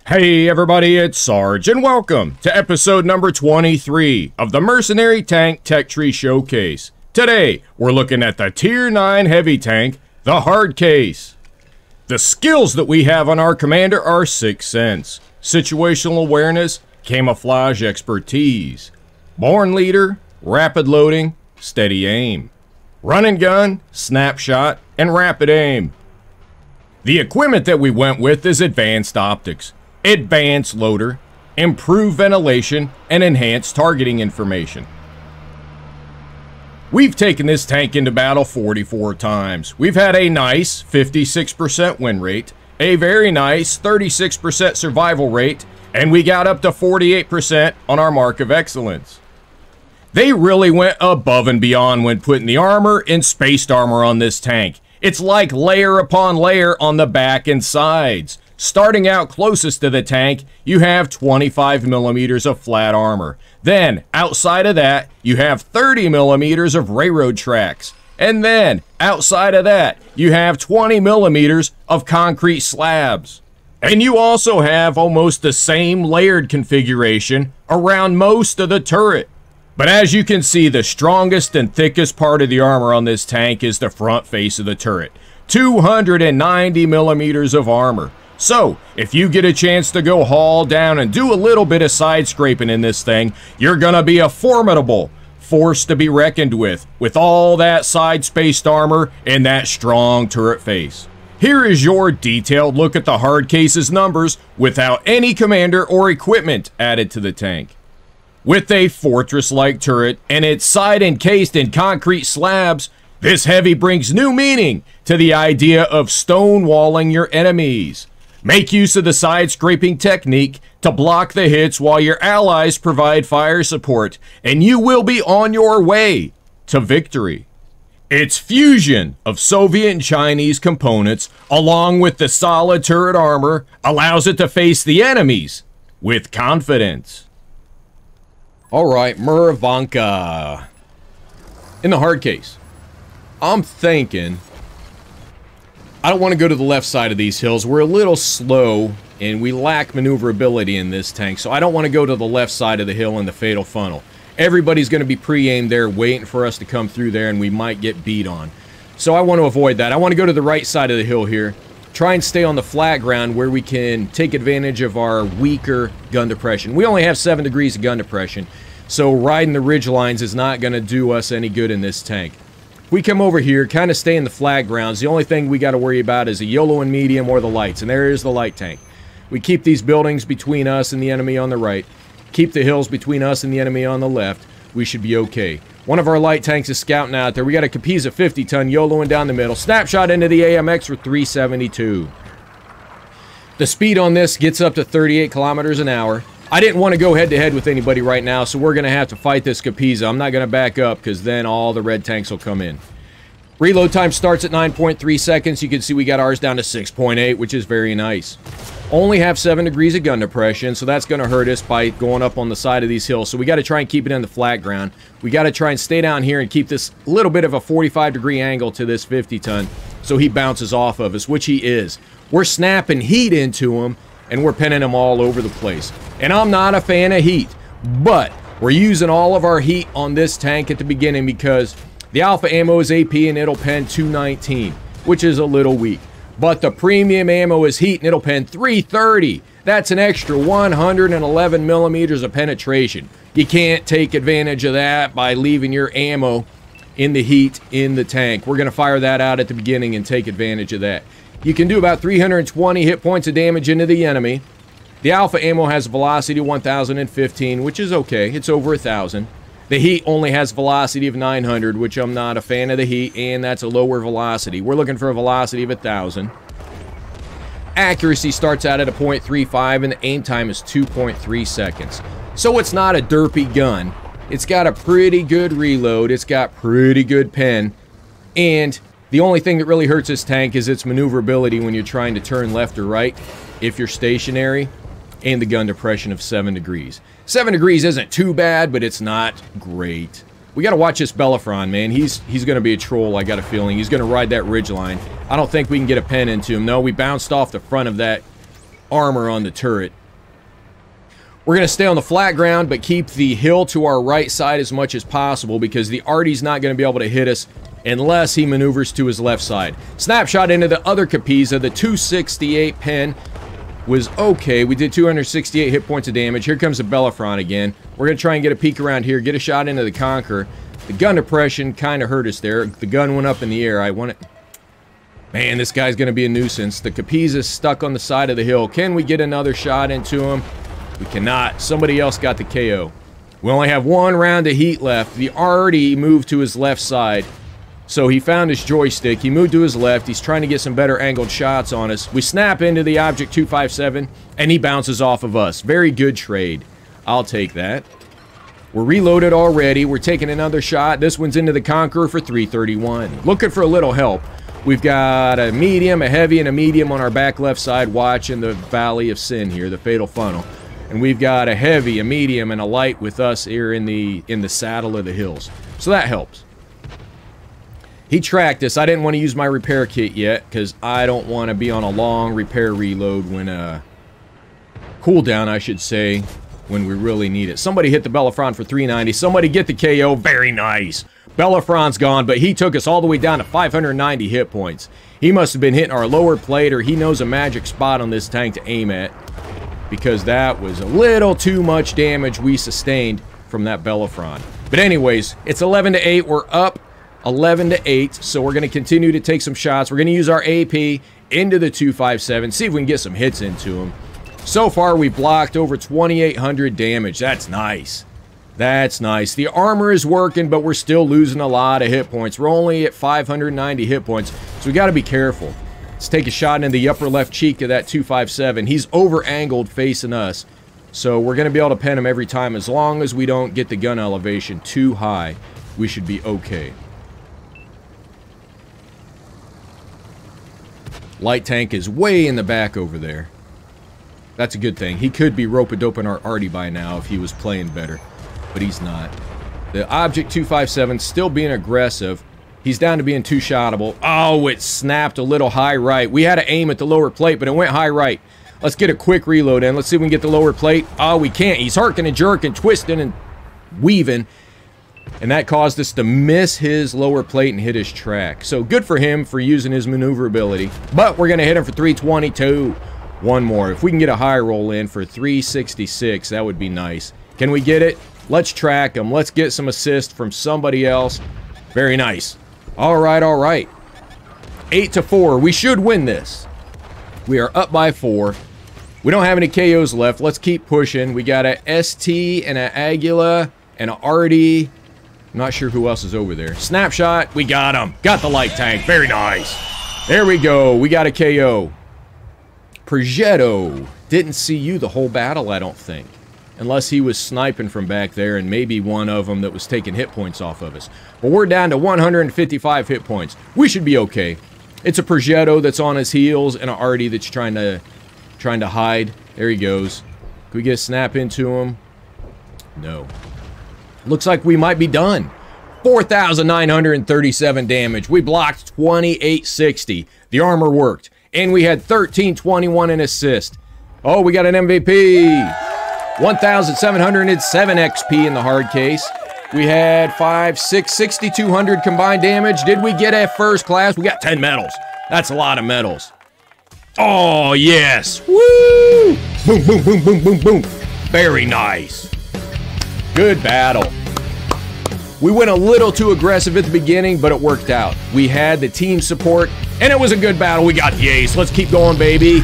Hey everybody, it's Sarge, and welcome to episode number 23 of the Mercenary Tank Tech Tree Showcase. Today, we're looking at the Tier 9 heavy tank, the Hardcase. The skills that we have on our commander are 6 Sense, Situational Awareness, Camouflage Expertise, Born Leader, Rapid Loading, Steady Aim, Run and Gun, Snapshot, and Rapid Aim. The equipment that we went with is Advanced Optics, Advanced Loader, Improved Ventilation, and Enhanced Targeting Information. We've taken this tank into battle 44 times. We've had a nice 56% win rate, a very nice 36% survival rate, and we got up to 48% on our Mark of Excellence. They really went above and beyond when putting the armor and spaced armor on this tank. It's like layer upon layer on the back and sides. Starting out closest to the tank, you have 25 millimeters of flat armor. Then, outside of that, you have 30 millimeters of railroad tracks. And then, outside of that, you have 20 millimeters of concrete slabs. And you also have almost the same layered configuration around most of the turret. But as you can see, the strongest and thickest part of the armor on this tank is the front face of the turret. 290 millimeters of armor. So, if you get a chance to go haul down and do a little bit of side scraping in this thing, you're gonna be a formidable force to be reckoned with all that side spaced armor and that strong turret face. Here is your detailed look at the Hardcase's numbers without any commander or equipment added to the tank. With a fortress-like turret and its side encased in concrete slabs, this heavy brings new meaning to the idea of stonewalling your enemies. Make use of the side scraping technique to block the hits while your allies provide fire support, and you will be on your way to victory. Its fusion of Soviet and Chinese components, along with the solid turret armor, allows it to face the enemies with confidence. Alright, Murvanka. In the Hardcase, I'm thinking I don't want to go to the left side of these hills. We're a little slow and we lack maneuverability in this tank, so I don't want to go to the left side of the hill in the fatal funnel. Everybody's going to be pre-aimed there waiting for us to come through there, and we might get beat on. So I want to avoid that. I want to go to the right side of the hill here. Try and stay on the flat ground where we can take advantage of our weaker gun depression. We only have 7 degrees of gun depression, so riding the ridge lines is not going to do us any good in this tank. If we come over here, kind of stay in the flat grounds, the only thing we got to worry about is a YOLO and medium or the lights, and there is the light tank. We keep these buildings between us and the enemy on the right, keep the hills between us and the enemy on the left. We should be okay. One of our light tanks is scouting out there. We got a Capiza 50-ton YOLOing down the middle. Snapshot into the AMX for 372. The speed on this gets up to 38 kilometers an hour. I didn't want to go head-to-head with anybody right now, so we're going to have to fight this Capiza. I'm not going to back up, because then all the red tanks will come in. Reload time starts at 9.3 seconds. You can see we got ours down to 6.8, which is very nice. Only have 7 degrees of gun depression, so that's going to hurt us by going up on the side of these hills. So we got to try and keep it in the flat ground. We got to try and stay down here and keep this little bit of a 45-degree angle to this 50-ton, so he bounces off of us, which he is. We're snapping heat into him, and we're pinning them all over the place. And I'm not a fan of heat, but we're using all of our heat on this tank at the beginning because the alpha ammo is AP and it'll pen 219, which is a little weak. But the premium ammo is heat and it'll pen 330. That's an extra 111 millimeters of penetration. You can't take advantage of that by leaving your ammo in the heat in the tank. We're going to fire that out at the beginning and take advantage of that. You can do about 320 hit points of damage into the enemy. The alpha ammo has a velocity of 1015, which is okay. It's over 1000. The heat only has velocity of 900, which I'm not a fan of the heat, and that's a lower velocity. We're looking for a velocity of 1000. Accuracy starts out at a 0.35, and the aim time is 2.3 seconds. So it's not a derpy gun. It's got a pretty good reload. It's got pretty good pen, and the only thing that really hurts this tank is its maneuverability when you're trying to turn left or right if you're stationary, and the gun depression of 7 degrees. 7 degrees isn't too bad, but it's not great. We got to watch this Belafron, man. He's going to be a troll, I got a feeling. He's going to ride that ridge line. I don't think we can get a pen into him. No, we bounced off the front of that armor on the turret. We're going to stay on the flat ground, but keep the hill to our right side as much as possible because the arty's not going to be able to hit us unless he maneuvers to his left side. Snapshot into the other Capiza. The 268 pen was okay. We did 268 hit points of damage. Here comes the Bellerophon again. We're going to try and get a peek around here, get a shot into the Conqueror. The gun depression kind of hurt us there. The gun went up in the air. I want it. Man, this guy's going to be a nuisance. The Capiza's stuck on the side of the hill. Can we get another shot into him? We cannot. Somebody else got the KO. We only have one round of heat left. The arty moved to his left side. So he found his joystick. He moved to his left. He's trying to get some better angled shots on us. We snap into the Object 257, and he bounces off of us. Very good trade. I'll take that. We're reloaded already. We're taking another shot. This one's into the Conqueror for 331. Looking for a little help. We've got a medium, a heavy, and a medium on our back left side watching the Valley of Sin here, the Fatal Funnel. And we've got a heavy, a medium, and a light with us here in the saddle of the hills. So that helps. He tracked us. I didn't want to use my repair kit yet because I don't want to be on a long repair reload when cooldown, I should say, when we really need it. Somebody hit the Bellerophon for 390. Somebody get the KO. Very nice. Bellerophon's gone, but he took us all the way down to 590 hit points. He must have been hitting our lower plate, or he knows a magic spot on this tank to aim at, because that was a little too much damage we sustained from that Bellerophon. But anyways, it's 11-8. We're up 11-8, so we're going to continue to take some shots. We're going to use our AP into the 257, see if we can get some hits into him. So far, we blocked over 2,800 damage. That's nice. That's nice. The armor is working, but we're still losing a lot of hit points. We're only at 590 hit points, so we got to be careful. Let's take a shot in the upper left cheek of that 257. He's over-angled facing us, so we're going to be able to pen him every time. As long as we don't get the gun elevation too high, we should be okay. Light tank is way in the back over there. That's a good thing. He could be rope-a-doping our arty by now if he was playing better, but he's not. The Object 257 still being aggressive. He's down to being two-shottable. Oh, it snapped a little high right. We had to aim at the lower plate, but it went high right. Let's get a quick reload in. Let's see if we can get the lower plate. Oh, we can't. He's harking and jerking, twisting and weaving. And that caused us to miss his lower plate and hit his track. So good for him for using his maneuverability. But we're going to hit him for 322. One more. If we can get a high roll in for 366, that would be nice. Can we get it? Let's track him. Let's get some assist from somebody else. Very nice. All right, all right. 8-4. We should win this. We are up by 4. We don't have any KOs left. Let's keep pushing. We got a ST and an Aguila and an arty. I'm not sure who else is over there. Snapshot. We got him. Got the light tank. Very nice. There we go. We got a KO. Progetto. Didn't see you the whole battle, I don't think. Unless he was sniping from back there and maybe one of them that was taking hit points off of us. But we're down to 155 hit points. We should be okay. It's a Progetto that's on his heels and an arty that's trying to hide. There he goes. Can we get a snap into him? No. Looks like we might be done. 4,937 damage. We blocked 2860. The armor worked. And we had 1321 in assist. Oh, we got an MVP. 1,707 XP in the hard case. We had 6,200 combined damage. Did we get a first class? We got 10 medals. That's a lot of medals. Oh, yes. Woo! Boom, boom, boom, boom, boom, boom. Very nice. Good battle. We went a little too aggressive at the beginning, but it worked out. We had the team support, and it was a good battle. We got the ace. Let's keep going, baby.